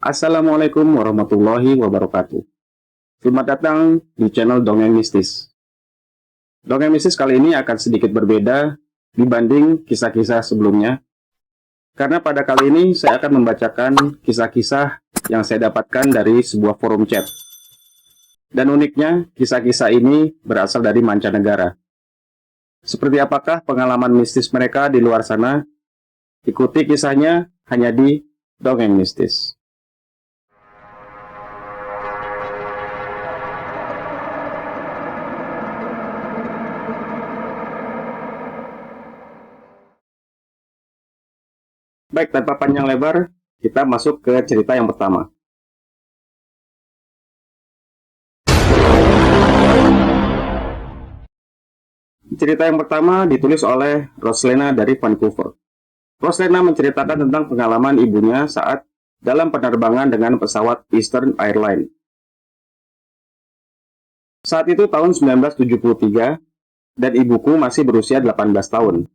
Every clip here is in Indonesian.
Assalamualaikum warahmatullahi wabarakatuh. Selamat datang di channel Dongeng Mistis. Dongeng Mistis kali ini akan sedikit berbeda dibanding kisah-kisah sebelumnya, karena pada kali ini saya akan membacakan kisah-kisah yang saya dapatkan dari sebuah forum chat. Dan uniknya, kisah-kisah ini berasal dari mancanegara. Seperti apakah pengalaman mistis mereka di luar sana? Ikuti kisahnya hanya di Dongeng Mistis. Baik, tanpa panjang lebar, kita masuk ke cerita yang pertama. Cerita yang pertama ditulis oleh Roslena dari Vancouver. Roslena menceritakan tentang pengalaman ibunya saat dalam penerbangan dengan pesawat Eastern Airlines. Saat itu tahun 1973, dan ibuku masih berusia 18 tahun.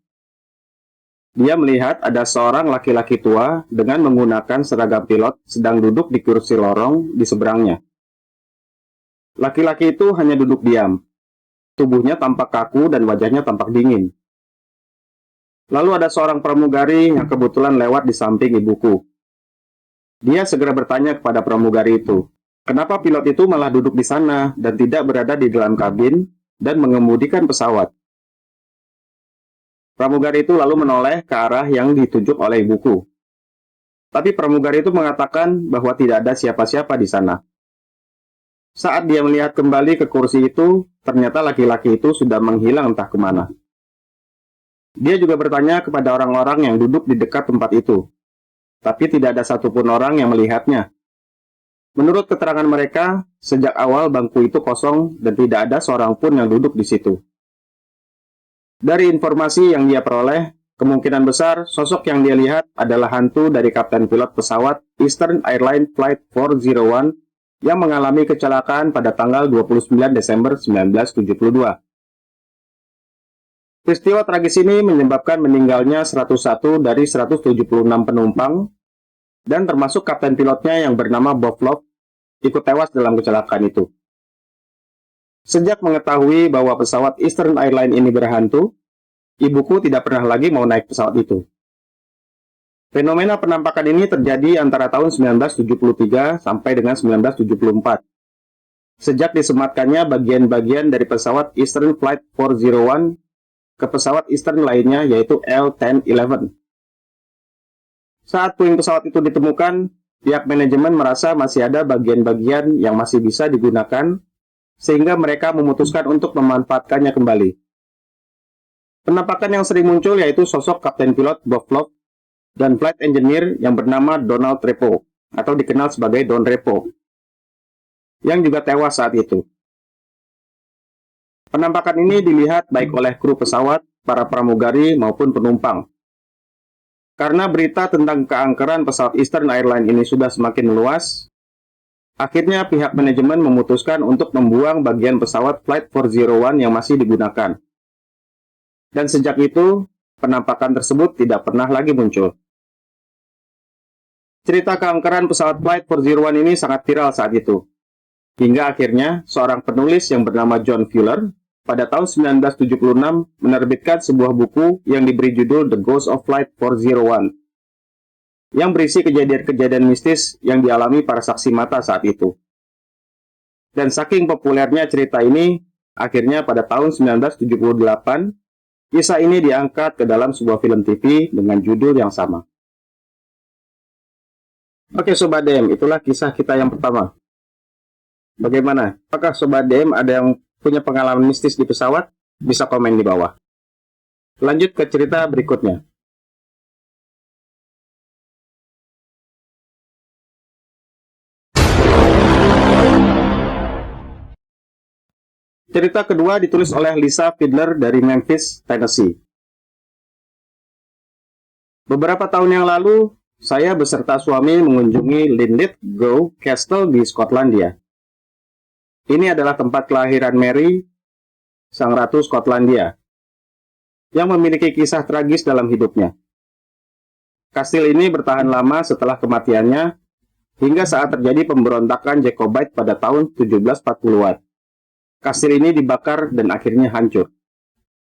Dia melihat ada seorang laki-laki tua dengan menggunakan seragam pilot sedang duduk di kursi lorong di seberangnya. Laki-laki itu hanya duduk diam. Tubuhnya tampak kaku dan wajahnya tampak dingin. Lalu ada seorang pramugari yang kebetulan lewat di samping ibuku. Dia segera bertanya kepada pramugari itu, kenapa pilot itu malah duduk di sana dan tidak berada di dalam kabin dan mengemudikan pesawat. Pramugari itu lalu menoleh ke arah yang ditunjuk oleh ibuku. Tapi pramugari itu mengatakan bahwa tidak ada siapa-siapa di sana. Saat dia melihat kembali ke kursi itu, ternyata laki-laki itu sudah menghilang entah kemana. Dia juga bertanya kepada orang-orang yang duduk di dekat tempat itu. Tapi tidak ada satupun orang yang melihatnya. Menurut keterangan mereka, sejak awal bangku itu kosong dan tidak ada seorang pun yang duduk di situ. Dari informasi yang dia peroleh, kemungkinan besar sosok yang dia lihat adalah hantu dari kapten pilot pesawat Eastern Airlines Flight 401 yang mengalami kecelakaan pada tanggal 29 Desember 1972. Peristiwa tragis ini menyebabkan meninggalnya 101 dari 176 penumpang, dan termasuk kapten pilotnya yang bernama Bob Love ikut tewas dalam kecelakaan itu. Sejak mengetahui bahwa pesawat Eastern Airlines ini berhantu, ibuku tidak pernah lagi mau naik pesawat itu. Fenomena penampakan ini terjadi antara tahun 1973 sampai dengan 1974. Sejak disematkannya bagian-bagian dari pesawat Eastern Flight 401 ke pesawat Eastern lainnya, yaitu L-1011. Saat puing pesawat itu ditemukan, pihak manajemen merasa masih ada bagian-bagian yang masih bisa digunakan, sehingga mereka memutuskan untuk memanfaatkannya kembali. Penampakan yang sering muncul yaitu sosok kapten pilot Bob Love dan flight engineer yang bernama Donald Repo, atau dikenal sebagai Don Repo, yang juga tewas saat itu. Penampakan ini dilihat baik oleh kru pesawat, para pramugari, maupun penumpang. Karena berita tentang keangkeran pesawat Eastern Airlines ini sudah semakin meluas, akhirnya pihak manajemen memutuskan untuk membuang bagian pesawat Flight 401 yang masih digunakan. Dan sejak itu, penampakan tersebut tidak pernah lagi muncul. Cerita keangkeran pesawat Flight 401 ini sangat viral saat itu. Hingga akhirnya, seorang penulis yang bernama John Fuller pada tahun 1976 menerbitkan sebuah buku yang diberi judul The Ghost of Flight 401, yang berisi kejadian-kejadian mistis yang dialami para saksi mata saat itu. Dan saking populernya cerita ini, akhirnya pada tahun 1978, kisah ini diangkat ke dalam sebuah film TV dengan judul yang sama. Oke Sobat DM, itulah kisah kita yang pertama. Bagaimana? Apakah Sobat DM ada yang punya pengalaman mistis di pesawat? Bisa komen di bawah. Lanjut ke cerita berikutnya. Cerita kedua ditulis oleh Lisa Fiedler dari Memphis, Tennessee. Beberapa tahun yang lalu, saya beserta suami mengunjungi Linlithgow Castle di Skotlandia. Ini adalah tempat kelahiran Mary, sang ratu Skotlandia, yang memiliki kisah tragis dalam hidupnya. Kastil ini bertahan lama setelah kematiannya, hingga saat terjadi pemberontakan Jacobite pada tahun 1740-an. Kastil ini dibakar dan akhirnya hancur.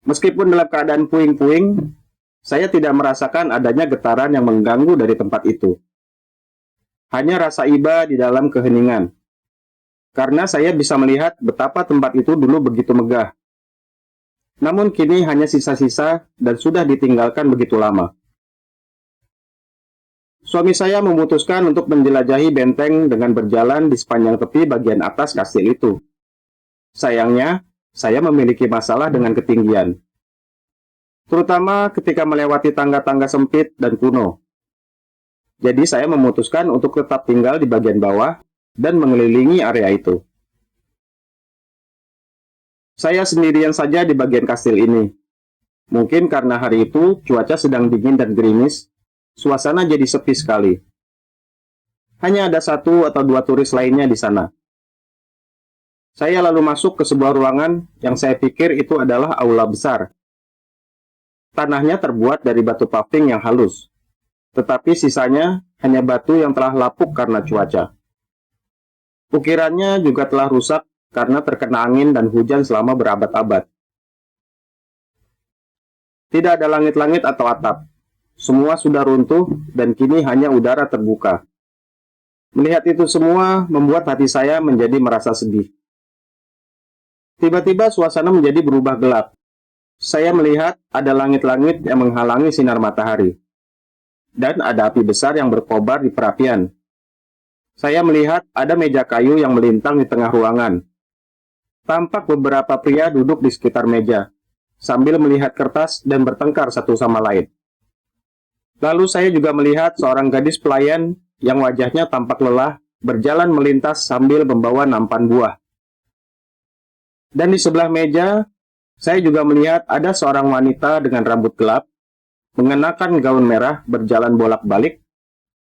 Meskipun dalam keadaan puing-puing, saya tidak merasakan adanya getaran yang mengganggu dari tempat itu. Hanya rasa iba di dalam keheningan. Karena saya bisa melihat betapa tempat itu dulu begitu megah. Namun kini hanya sisa-sisa dan sudah ditinggalkan begitu lama. Suami saya memutuskan untuk menjelajahi benteng dengan berjalan di sepanjang tepi bagian atas kastil itu. Sayangnya, saya memiliki masalah dengan ketinggian. Terutama ketika melewati tangga-tangga sempit dan kuno. Jadi saya memutuskan untuk tetap tinggal di bagian bawah dan mengelilingi area itu. Saya sendirian saja di bagian kastil ini. Mungkin karena hari itu cuaca sedang dingin dan gerimis, suasana jadi sepi sekali. Hanya ada 1 atau 2 turis lainnya di sana. Saya lalu masuk ke sebuah ruangan yang saya pikir itu adalah aula besar. Tanahnya terbuat dari batu paving yang halus, tetapi sisanya hanya batu yang telah lapuk karena cuaca. Ukirannya juga telah rusak karena terkena angin dan hujan selama berabad-abad. Tidak ada langit-langit atau atap. Semua sudah runtuh dan kini hanya udara terbuka. Melihat itu semua membuat hati saya menjadi merasa sedih. Tiba-tiba suasana menjadi berubah gelap. Saya melihat ada langit-langit yang menghalangi sinar matahari. Dan ada api besar yang berkobar di perapian. Saya melihat ada meja kayu yang melintang di tengah ruangan. Tampak beberapa pria duduk di sekitar meja, sambil melihat kertas dan bertengkar satu sama lain. Lalu saya juga melihat seorang gadis pelayan yang wajahnya tampak lelah, berjalan melintas sambil membawa nampan buah. Dan di sebelah meja, saya juga melihat ada seorang wanita dengan rambut gelap, mengenakan gaun merah berjalan bolak-balik,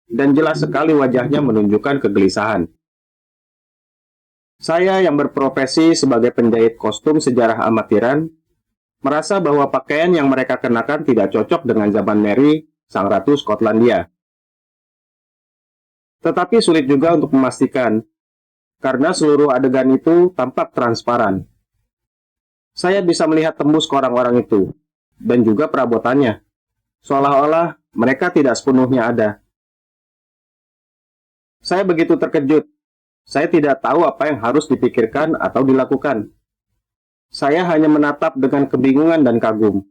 dan jelas sekali wajahnya menunjukkan kegelisahan. Saya yang berprofesi sebagai penjahit kostum sejarah amatiran, merasa bahwa pakaian yang mereka kenakan tidak cocok dengan zaman Mary, Sang Ratu Skotlandia. Tetapi sulit juga untuk memastikan, karena seluruh adegan itu tampak transparan. Saya bisa melihat tembus ke orang-orang itu, dan juga perabotannya, seolah-olah mereka tidak sepenuhnya ada. Saya begitu terkejut. Saya tidak tahu apa yang harus dipikirkan atau dilakukan. Saya hanya menatap dengan kebingungan dan kagum.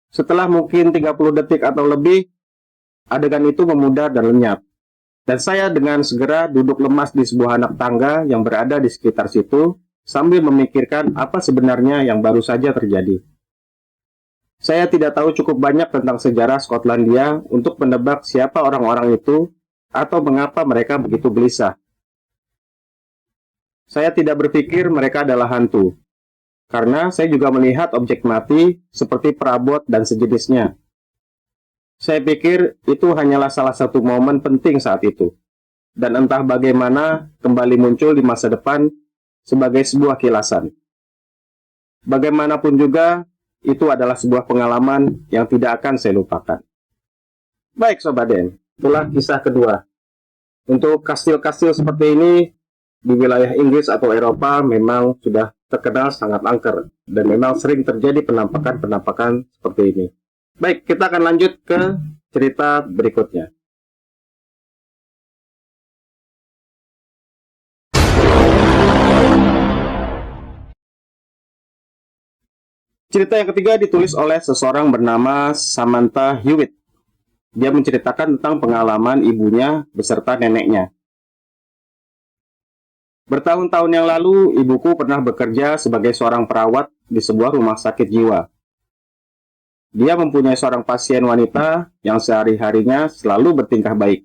Setelah mungkin 30 detik atau lebih, adegan itu memudar dan lenyap. Dan saya dengan segera duduk lemas di sebuah anak tangga yang berada di sekitar situ, sambil memikirkan apa sebenarnya yang baru saja terjadi. Saya tidak tahu cukup banyak tentang sejarah Skotlandia untuk menebak siapa orang-orang itu atau mengapa mereka begitu gelisah. Saya tidak berpikir mereka adalah hantu, karena saya juga melihat objek mati seperti perabot dan sejenisnya. Saya pikir itu hanyalah salah satu momen penting saat itu, dan entah bagaimana kembali muncul di masa depan sebagai sebuah kilasan. Bagaimanapun juga, itu adalah sebuah pengalaman yang tidak akan saya lupakan. Baik Sobat Den, itulah kisah kedua. Untuk kastil-kastil seperti ini, di wilayah Inggris atau Eropa memang sudah terkenal sangat angker, dan memang sering terjadi penampakan-penampakan seperti ini. Baik, kita akan lanjut ke cerita berikutnya. Cerita yang ketiga ditulis oleh seseorang bernama Samantha Hewitt. Dia menceritakan tentang pengalaman ibunya beserta neneknya. Bertahun-tahun yang lalu, ibuku pernah bekerja sebagai seorang perawat di sebuah rumah sakit jiwa. Dia mempunyai seorang pasien wanita yang sehari-harinya selalu bertingkah baik.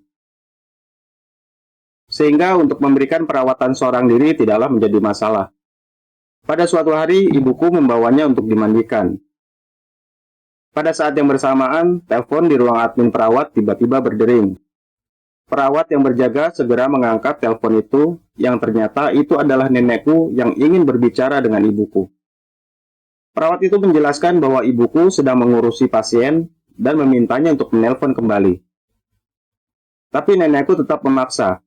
Sehingga untuk memberikan perawatan seorang diri tidaklah menjadi masalah. Pada suatu hari, ibuku membawanya untuk dimandikan. Pada saat yang bersamaan, telepon di ruang admin perawat tiba-tiba berdering. Perawat yang berjaga segera mengangkat telepon itu, yang ternyata itu adalah nenekku yang ingin berbicara dengan ibuku. Perawat itu menjelaskan bahwa ibuku sedang mengurusi pasien dan memintanya untuk menelpon kembali. Tapi nenekku tetap memaksa,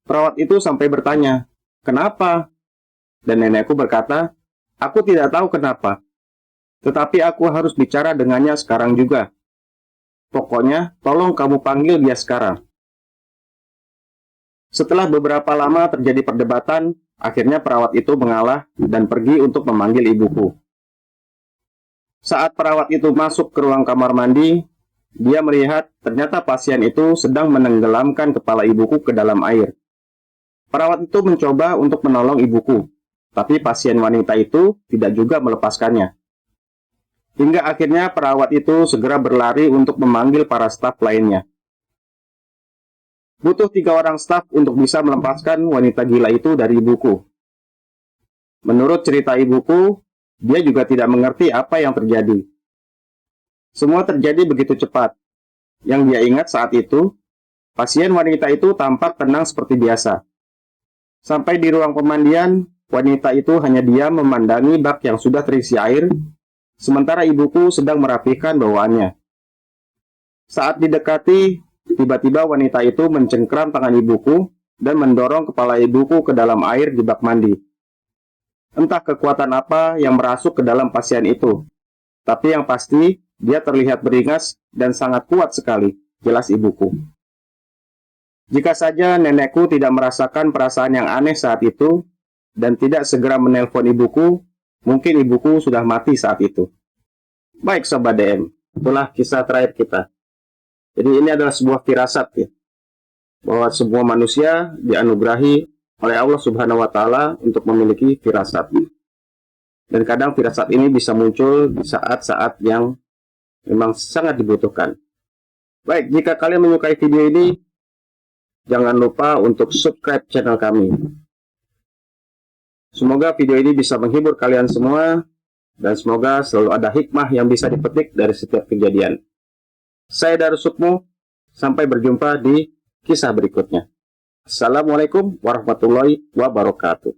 Perawat itu sampai bertanya, "Kenapa?" Dan nenekku berkata, "Aku tidak tahu kenapa, tetapi aku harus bicara dengannya sekarang juga. Pokoknya, tolong kamu panggil dia sekarang." Setelah beberapa lama terjadi perdebatan, akhirnya perawat itu mengalah dan pergi untuk memanggil ibuku. Saat perawat itu masuk ke ruang kamar mandi, dia melihat ternyata pasien itu sedang menenggelamkan kepala ibuku ke dalam air. Perawat itu mencoba untuk menolong ibuku, tapi pasien wanita itu tidak juga melepaskannya. Hingga akhirnya perawat itu segera berlari untuk memanggil para staf lainnya. Butuh 3 orang staf untuk bisa melepaskan wanita gila itu dari ibuku. Menurut cerita ibuku, dia juga tidak mengerti apa yang terjadi. Semua terjadi begitu cepat. Yang dia ingat saat itu, pasien wanita itu tampak tenang seperti biasa. Sampai di ruang pemandian, wanita itu hanya diam memandangi bak yang sudah terisi air, sementara ibuku sedang merapikan bawaannya. Saat didekati, tiba-tiba wanita itu mencengkram tangan ibuku dan mendorong kepala ibuku ke dalam air di bak mandi. Entah kekuatan apa yang merasuk ke dalam pasien itu, tapi yang pasti dia terlihat beringas dan sangat kuat sekali, jelas ibuku. Jika saja nenekku tidak merasakan perasaan yang aneh saat itu dan tidak segera menelpon ibuku, mungkin ibuku sudah mati saat itu. Baik Sobat DM, itulah kisah terakhir kita. Jadi ini adalah sebuah firasat ya, bahwa semua manusia dianugerahi oleh Allah Subhanahu wa Ta'ala untuk memiliki firasat. Dan kadang firasat ini bisa muncul di saat-saat yang memang sangat dibutuhkan. Baik, jika kalian menyukai video ini, jangan lupa untuk subscribe channel kami. Semoga video ini bisa menghibur kalian semua, dan semoga selalu ada hikmah yang bisa dipetik dari setiap kejadian. Saya Darus Sukmo, sampai berjumpa di kisah berikutnya. Assalamualaikum warahmatullahi wabarakatuh.